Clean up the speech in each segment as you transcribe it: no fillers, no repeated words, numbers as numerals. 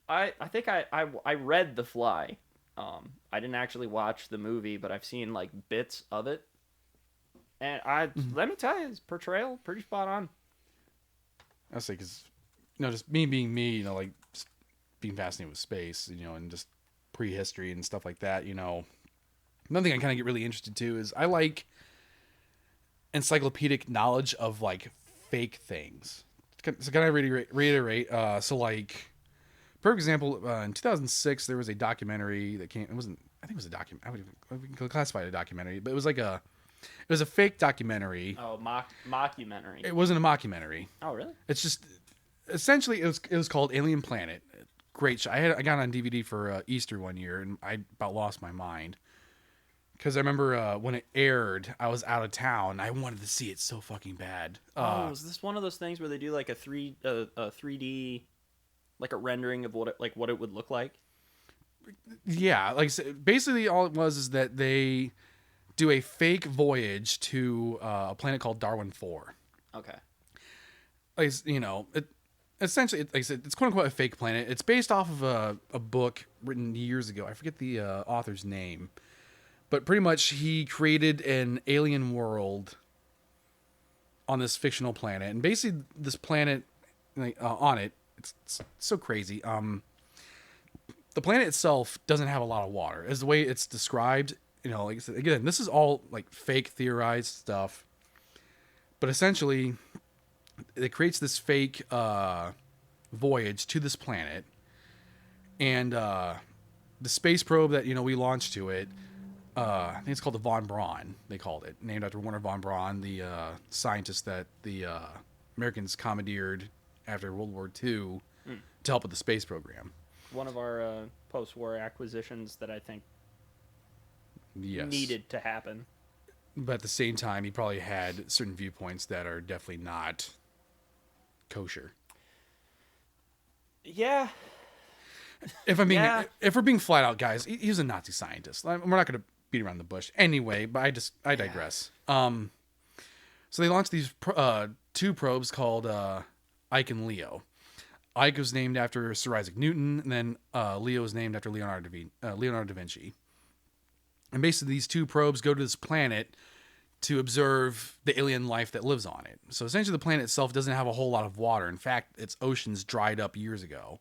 I think I read The Fly. I didn't actually watch the movie, but I've seen like bits of it, and I Mhm. let me tell you, his portrayal pretty spot on. I say because just me being me, like just being fascinated with space, and just prehistory and stuff like that. Another thing I kind of get really interested to is I like encyclopedic knowledge of like fake things. So can I reiterate? So like, for example, in 2006 there was a documentary that came. It wasn't. I think it was a document. We can classify it a documentary, but it was a fake documentary. Oh, mockumentary. It wasn't a mockumentary. Oh, really? It's just essentially it was called Alien Planet. Great show. I got it on DVD for Easter one year, and I about lost my mind because I remember when it aired, I was out of town. I wanted to see it so fucking bad. Oh, is this one of those things where they do like a 3D like a rendering of what it would look like? Yeah, like basically all it was is that they do a fake voyage to a planet called Darwin 4. Okay. Like essentially, like I said, it's quote unquote a fake planet. It's based off of a book written years ago. I forget the author's name, but pretty much he created an alien world on this fictional planet, and basically this planet, like, on it, it's so crazy. The planet itself doesn't have a lot of water, as the way it's described. Like I said, again, this is all like fake theorized stuff, but essentially, it creates this fake voyage to this planet, and the space probe that we launched to it. I think it's called the Von Braun. They called it, named after Werner von Braun, the scientist that the Americans commandeered after World War II Hmm. to help with the space program. One of our post-war acquisitions that I think Yes, needed to happen. but at the same time, he probably had certain viewpoints that are definitely not kosher. Yeah, If I'm being, yeah, if we're being flat out, guys, he's a Nazi scientist. We're not going to beat around the bush anyway. But I yeah. digress. So they launched these two probes called Ike and Leo. Ike was named after Sir Isaac Newton, and then Leo was named after Leonardo da Vinci. And basically, these two probes go to this planet to observe the alien life that lives on it. So essentially, the planet itself doesn't have a whole lot of water. In fact, its oceans dried up years ago.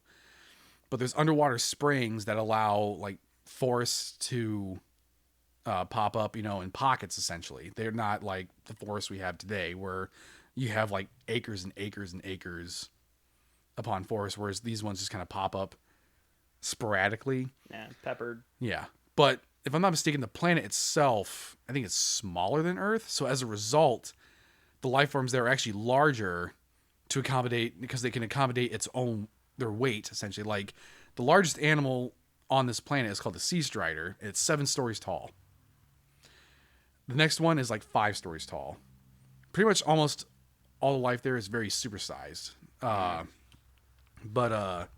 But there's underwater springs that allow like forests to pop up, in pockets. Essentially, they're not like the forests we have today, where you have like acres and acres and acres upon forests, whereas these ones just kind of pop up sporadically. Yeah, peppered. Yeah, but if I'm not mistaken, the planet itself, I think it's smaller than Earth. So as a result, the life forms there are actually larger to accommodate because they can accommodate their weight essentially. Like the largest animal on this planet is called the sea strider. It's 7 stories tall. The next one is like 5 stories tall. Pretty much almost all the life there is very supersized. Mm. But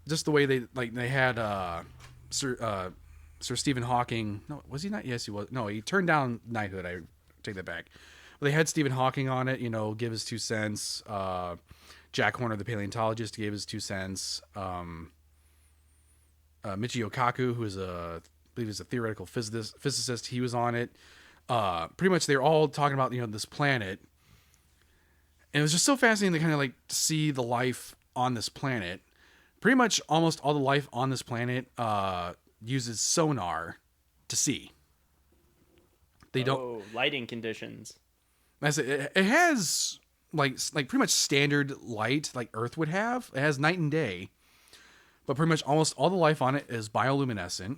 just the way they had Sir Sir Stephen Hawking. No, was he not? Yes, he was. No, he turned down knighthood. I take that back. But they had Stephen Hawking on it. Give his 2 cents. Jack Horner, the paleontologist, gave his 2 cents. Michio Kaku, who is I believe is a theoretical physicist, he was on it. Pretty much, they're all talking about this planet, and it was just so fascinating to kind of like see the life on this planet. Pretty much, almost all the life on this planet uses sonar to see. They don't. Oh, lighting conditions. It has like pretty much standard light like Earth would have. It has night and day, but pretty much almost all the life on it is bioluminescent.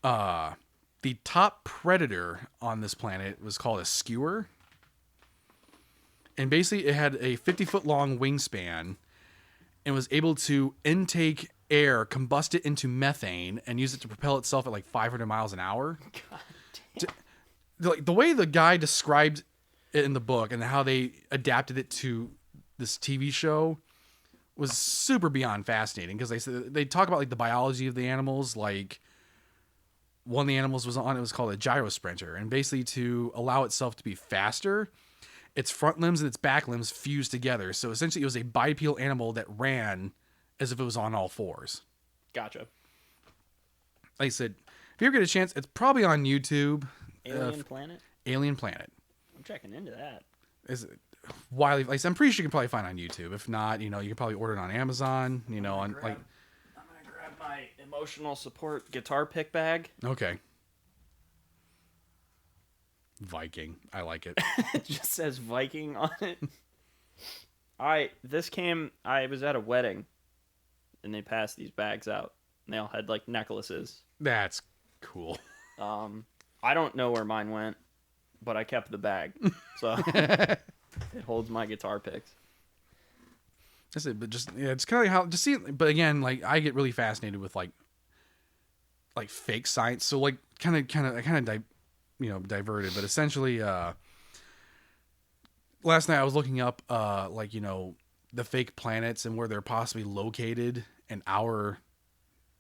The top predator on this planet was called a skewer, and basically it had a 50-foot long wingspan and was able to intake air, combust it into methane, and use it to propel itself at like 500 miles an hour. God damn. Like the way the guy described it in the book and how they adapted it to this TV show was super beyond fascinating because they talk about like the biology of the animals. Like one of the animals was on it was called a gyro sprinter, and basically to allow itself to be faster, its front limbs and its back limbs fused together. So essentially, it was a bipedal animal that ran as if it was on all fours. Gotcha. Like I said, if you ever get a chance, it's probably on YouTube. Alien Planet? Alien Planet. I'm checking into that. Is widely, like I said, I'm pretty sure you can probably find it on YouTube. If not, you can probably order it on Amazon. I'm gonna grab my emotional support guitar pick bag. Okay. Viking. I like it. It just says Viking on it. I was at a wedding and they passed these bags out. And they all had like necklaces. That's cool. I don't know where mine went, but I kept the bag. So it holds my guitar picks. That's it, but just it's kind of like how just see. But again, like I get really fascinated with like fake science. So like I diverted, but essentially, last night I was looking up the fake planets and where they're possibly located in our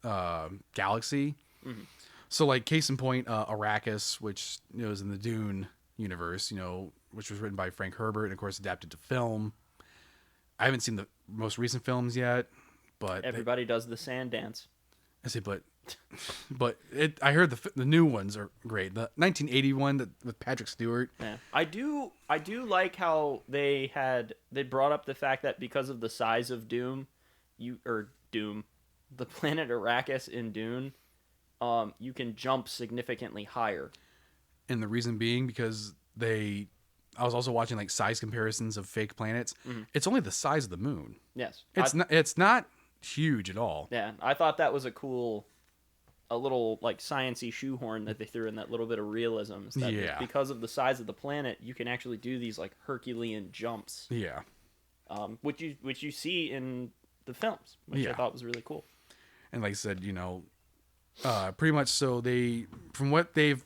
galaxy. Mm-hmm. So like case in point, Arrakis, which is in the Dune universe, which was written by Frank Herbert and of course adapted to film. I haven't seen the most recent films yet, but everybody does the sand dance. I say, but I heard the new ones are great. The 1980 one with Patrick Stewart. Yeah, I do like how they brought up the fact that because of the size of Doom, the planet Arrakis in Dune, you can jump significantly higher. And the reason being because I was also watching like size comparisons of fake planets. Mm-hmm. It's only the size of the moon. Yes. It's not huge at all. Yeah. I thought that was a little like sciencey shoehorn that they threw in, that little bit of realism. That because of the size of the planet, you can actually do these like Herculean jumps. Yeah. Which you see in the films, which I thought was really cool. And like I said, pretty much so from what they've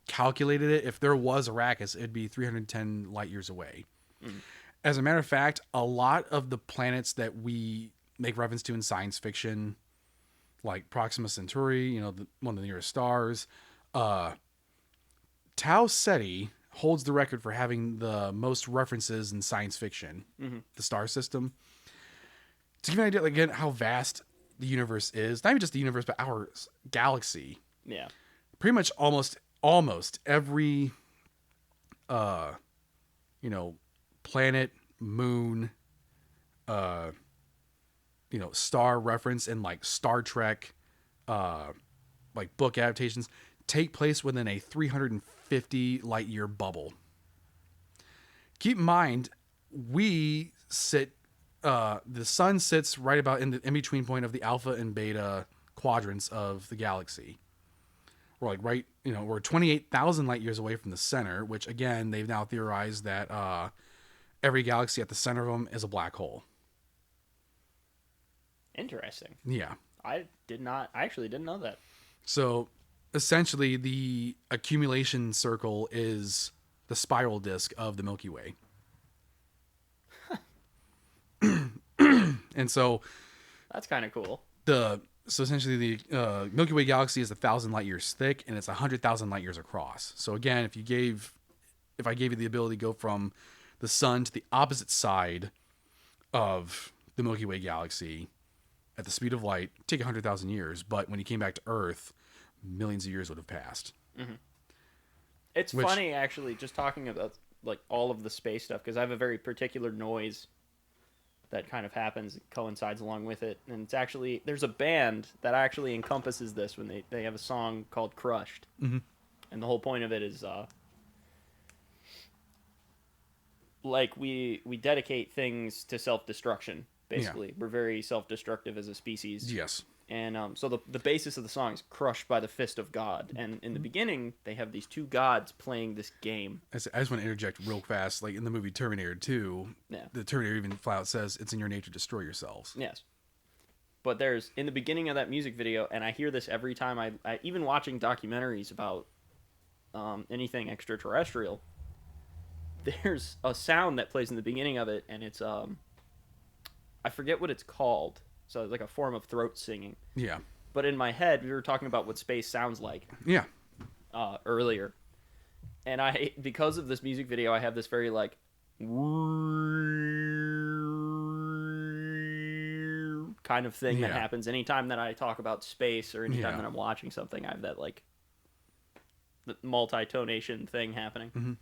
calculated it, if there was Arrakis, it'd be 310 light years away. Mm. As a matter of fact, a lot of the planets that we make reference to in science fiction, like Proxima Centauri, one of the nearest stars, Tau Ceti holds the record for having the most references in science fiction, the star system. To give you an idea, again, how vast the universe is, not even just the universe, but our galaxy. Yeah. Pretty much almost every planet, moon, star reference in like Star Trek, like book adaptations take place within a 350 light year bubble. Keep in mind, the sun sits right about in the in-between point of the alpha and beta quadrants of the galaxy. We're like we're 28,000 light years away from the center, which again, they've now theorized that every galaxy at the center of them is a black hole. Interesting. Yeah. I actually didn't know that. So essentially the accumulation circle is the spiral disk of the Milky Way. And so that's kind of cool. So essentially the Milky Way galaxy is 1,000 light years thick and it's 100,000 light years across. So again, if I gave you the ability to go from the sun to the opposite side of the Milky Way galaxy at the speed of light, take 100,000 years. But when you came back to Earth, millions of years would have passed. Mm-hmm. It's funny, actually, just talking about like all of the space stuff, because I have a very particular noise that kind of happens, coincides along with it. And it's actually, there's a band that actually encompasses this when they have a song called Crushed. Mm-hmm. And the whole point of it is, like we dedicate things to self-destruction, basically. Yeah. We're very self-destructive as a species. Yes. And so the basis of the song is crushed by the fist of God. And in the beginning, they have these two gods playing this game. I just want to interject real fast. Like in the movie Terminator 2, the Terminator even flat out says, it's in your nature to destroy yourselves. Yes. But there's, in the beginning of that music video, and I hear this every time I even watching documentaries about anything extraterrestrial, there's a sound that plays in the beginning of it, and it's, I forget what it's called. So it's like a form of throat singing. Yeah. But in my head, we were talking about what space sounds like. Yeah. Earlier. And I, because of this music video, I have this very like kind of thing that Yeah. happens anytime that I talk about space or anytime Yeah. that I'm watching something. I have that like multi-tonation thing happening.